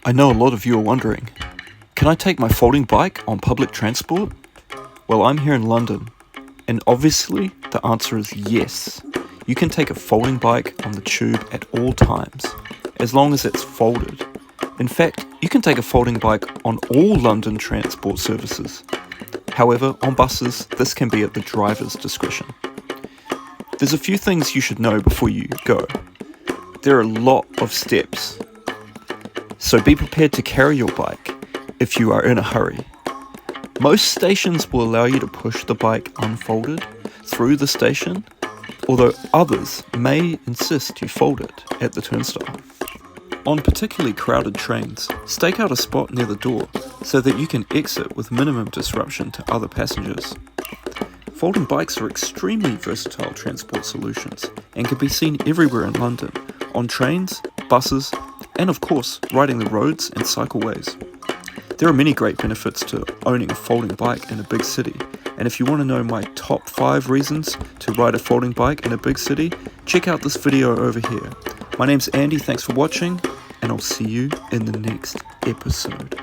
I know a lot of you are wondering, can I take my folding bike on public transport? Well, I'm here in London, and obviously the answer is yes. You can take a folding bike on the tube at all times, as long as it's folded. In fact, you can take a folding bike on all London transport services. However, on buses, this can be at the driver's discretion. There's a few things you should know before you go. There are a lot of steps, so be prepared to carry your bike if you are in a hurry. Most stations will allow you to push the bike unfolded through the station, although others may insist you fold it at the turnstile. On particularly crowded trains, stake out a spot near the door so that you can exit with minimum disruption to other passengers. Folding bikes are extremely versatile transport solutions and can be seen everywhere in London, on trains, buses, and of course, riding the roads and cycleways. There are many great benefits to owning a folding bike in a big city, and if you want to know my top 5 reasons to ride a folding bike in a big city, check out this video over here. My name's Andy, thanks for watching, and I'll see you in the next episode.